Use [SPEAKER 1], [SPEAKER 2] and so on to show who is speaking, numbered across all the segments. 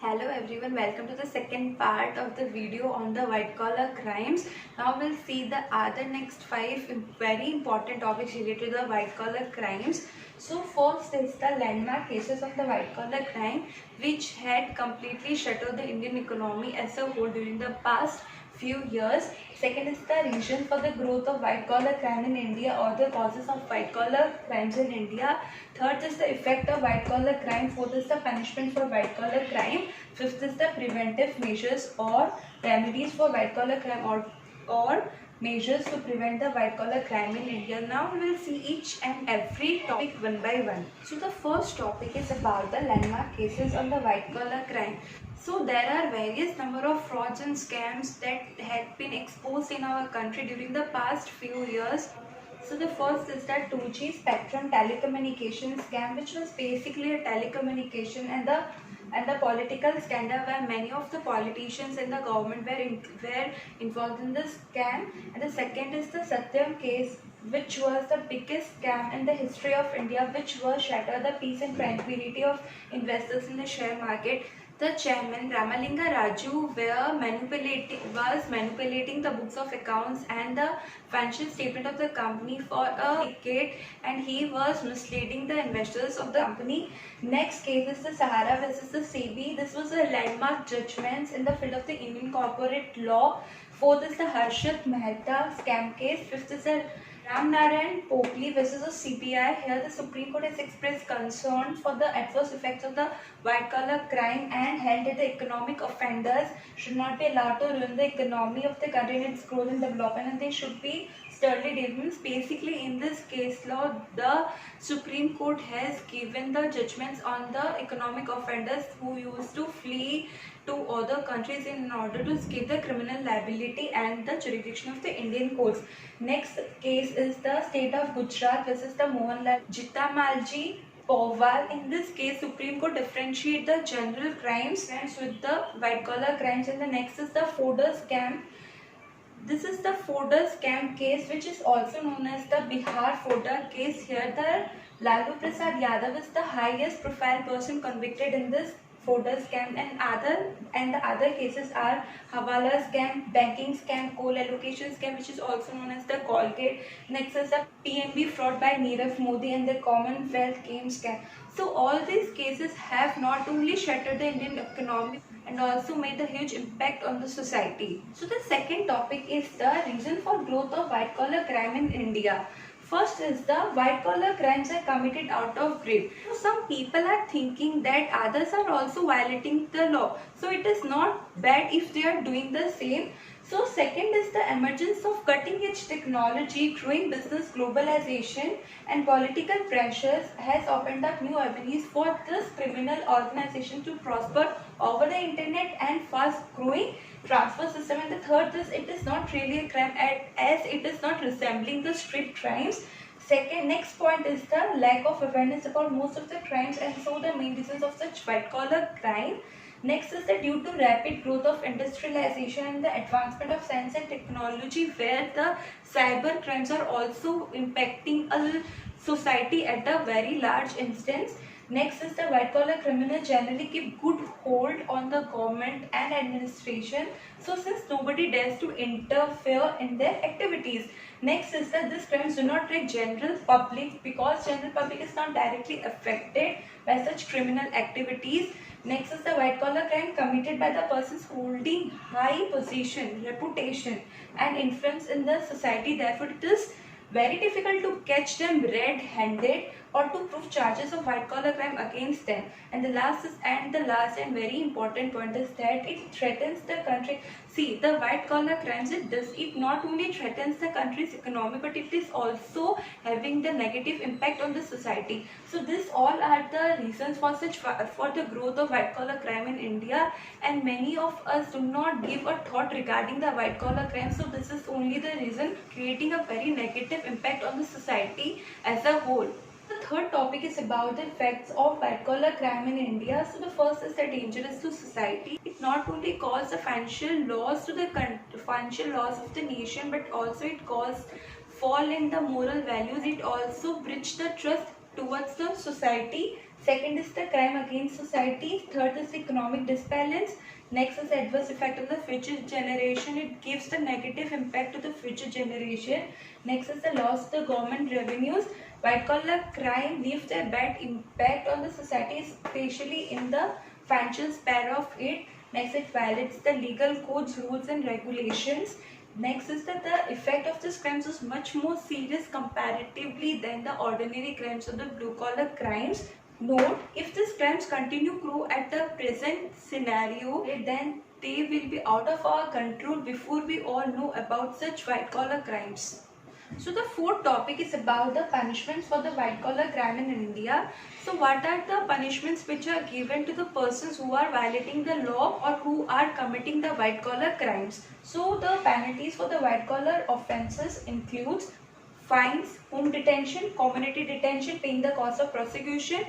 [SPEAKER 1] Hello everyone, welcome to the second part of the video on the white collar crimes. Now we'll see the other next five very important topics related to the white collar crimes. So first is the landmark cases of the white collar crime which had completely shattered the Indian economy as a whole during the past few years. Second is the reason for the growth of white collar crime in India or the causes of white collar crimes in India. Third is the effect of white collar crime. Fourth is the punishment for white collar crime. Fifth is the preventive measures or remedies for white collar crime or measures to prevent the white collar crime in India. Now we will see each and every topic one by one. So the first topic is about the landmark cases on the white collar crime. So there are various number of frauds and scams that had been exposed in our country during the past few years. So the first is that 2G Spectrum telecommunication scam, which was basically a telecommunication and the political scandal where many of the politicians in the government were involved in the scam. And the second is the Satyam case, which was the biggest scam in the history of India, which was shatter the peace and tranquility of investors in the share market. The chairman Ramalinga Raju was manipulating the books of accounts and the financial statement of the company for a decade, and he was misleading the investors of the company. Next case is the Sahara versus the SEBI. This was a landmark judgment in the field of the Indian corporate law. Fourth is the Harshad Mehta scam case. Fifth is the Ram Narayan Popli versus the CBI. Here the Supreme Court has expressed concern for the adverse effects of the white collar crime and held that the economic offenders should not be allowed to ruin the economy of the country and its growth and development, and they should be sternly dealt. Basically, in this case law, the Supreme Court has given the judgments on the economic offenders who used to flee to other countries in order to escape the criminal liability and the jurisdiction of the Indian courts. Next case is the state of Gujarat versus the Mohanlal Jitamalji Powal. In this case, Supreme Court differentiate the general crimes with the white collar crimes. And the next is the Fodder scam. This is the Fodder scam case, which is also known as the Bihar Fodder case. Here, the Lalu Prasad Yadav is the highest profile person convicted in this Fodder scam, and the other cases are Hawala scam, banking scam, coal allocation scam, which is also known as the Colgate. Next is the PNB fraud by Nirav Modi and the Commonwealth Games scam. So all these cases have not only shattered the Indian economy and also made a huge impact on the society. So the second topic is the reason for growth of white collar crime in India. First is the white collar crimes are committed out of greed. Some people are thinking that others are also violating the law. So it is not bad if they are doing the same. So second is the emergence of cutting edge technology, growing business globalization and political pressures has opened up new avenues for this criminal organization to prosper over the internet and fast growing transfer system. And the third is it is not really a crime as it is not resembling the street crimes. Next point is the lack of awareness about most of the crimes and so the main reasons of such white collar crime. Next is that due to rapid growth of industrialization and the advancement of science and technology, where the cyber crimes are also impacting a society at a very large instance. Next is the white collar criminals generally keep good hold on the government and administration. So since nobody dares to interfere in their activities. Next is that these crimes do not reach general public because general public is not directly affected by such criminal activities. Next is the white collar crime committed by the persons holding high position, reputation and influence in the society. Therefore, it is very difficult to catch them red-handed or to prove charges of white collar crime against them. And the last and very important point is that it threatens the country. See, the white collar crimes, it not only threatens the country's economy, but it is also having the negative impact on the society. So this all are the reasons for the growth of white collar crime in India, and many of us do not give a thought regarding the white collar crime. So this is only the reason creating a very negative impact on the society as a whole. The third topic is about the effects of white collar crime in India. So the first is that dangerous to society. It not only causes the financial loss of the nation, but also it causes fall in the moral values. It also breach the trust towards the society Second is the crime against society. Third is economic disbalance. Next is adverse effect on the future generation. It gives the negative impact to the future generation. Next is the loss of the government revenues. White collar crime leaves a bad impact on the society, especially in the financial sphere of it. Next, it violates the legal codes, rules and regulations. Next is that the effect of these crimes is much more serious comparatively than the ordinary crimes or the blue collar crimes. Note, if these crimes continue to grow at the present scenario, then they will be out of our control before we all know about such white collar crimes. So the fourth topic is about the punishments for the white collar crime in India. So what are the punishments which are given to the persons who are violating the law or who are committing the white collar crimes? So the penalties for the white collar offences includes fines, home detention, community detention, paying the cost of prosecution,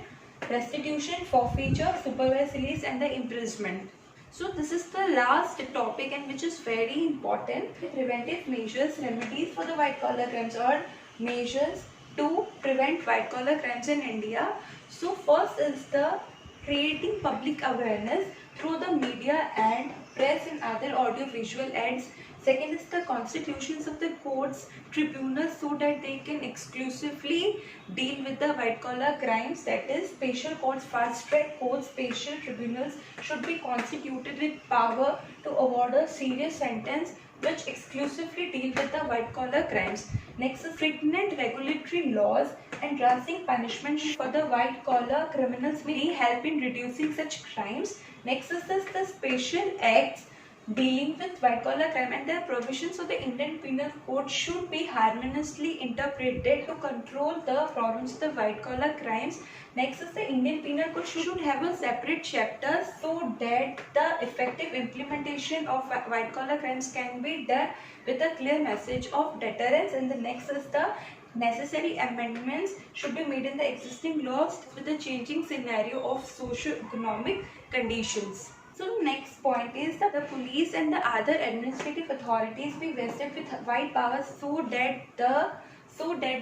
[SPEAKER 1] restitution, forfeiture, supervised release and the imprisonment. So this is the last topic and which is very important. The preventive measures, remedies for the white collar crimes or measures to prevent white collar crimes in India. So first is the creating public awareness through the media and press and other audio visual aids. Second is the constitutions of the courts, tribunals so that they can exclusively deal with the white collar crimes, that is special courts, fast track courts, special tribunals should be constituted with power to award a serious sentence which exclusively deal with the white collar crimes. Next is stringent regulatory laws and drastic punishment for the white collar criminals may help in reducing such crimes. Next is the special acts dealing with white collar crime and their provisions of the Indian Penal Code should be harmoniously interpreted to control the problems of the white collar crimes. Next is the Indian Penal Code should have a separate chapter so that the effective implementation of white collar crimes can be done with a clear message of deterrence. And the next is the necessary amendments should be made in the existing laws with the changing scenario of socio-economic conditions. So next point is that the police and the other administrative authorities be vested with wide powers so that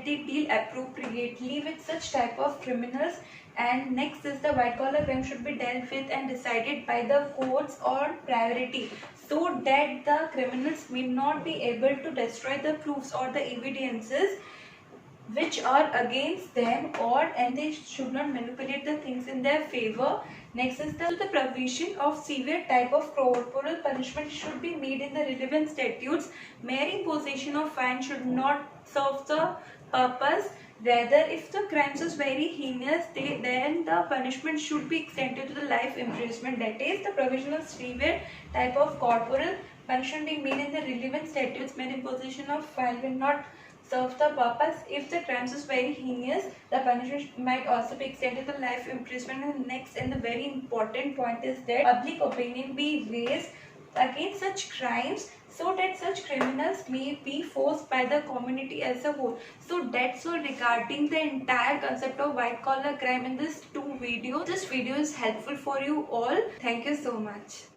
[SPEAKER 1] they deal appropriately with such type of criminals. And next is the white collar crime should be dealt with and decided by the courts on priority so that the criminals may not be able to destroy the proofs or the evidences which are against them and they should not manipulate the things in their favor. Next is the provision of severe type of corporal punishment should be made in the relevant statutes. Mere imposition of fine should not serve the purpose. Rather, if the crimes is very heinous, then the punishment should be extended to the life imprisonment. That is, the provision of severe type of corporal punishment being made in the relevant statutes. Mere imposition of fine will not serve the purpose. If the crimes is very heinous, the punishment might also be extended to life imprisonment. And next and the very important point is that public opinion be raised against such crimes so that such criminals may be forced by the community as a whole. So that's all regarding the entire concept of white collar crime in this two videos. This video is helpful for you all. Thank you so much.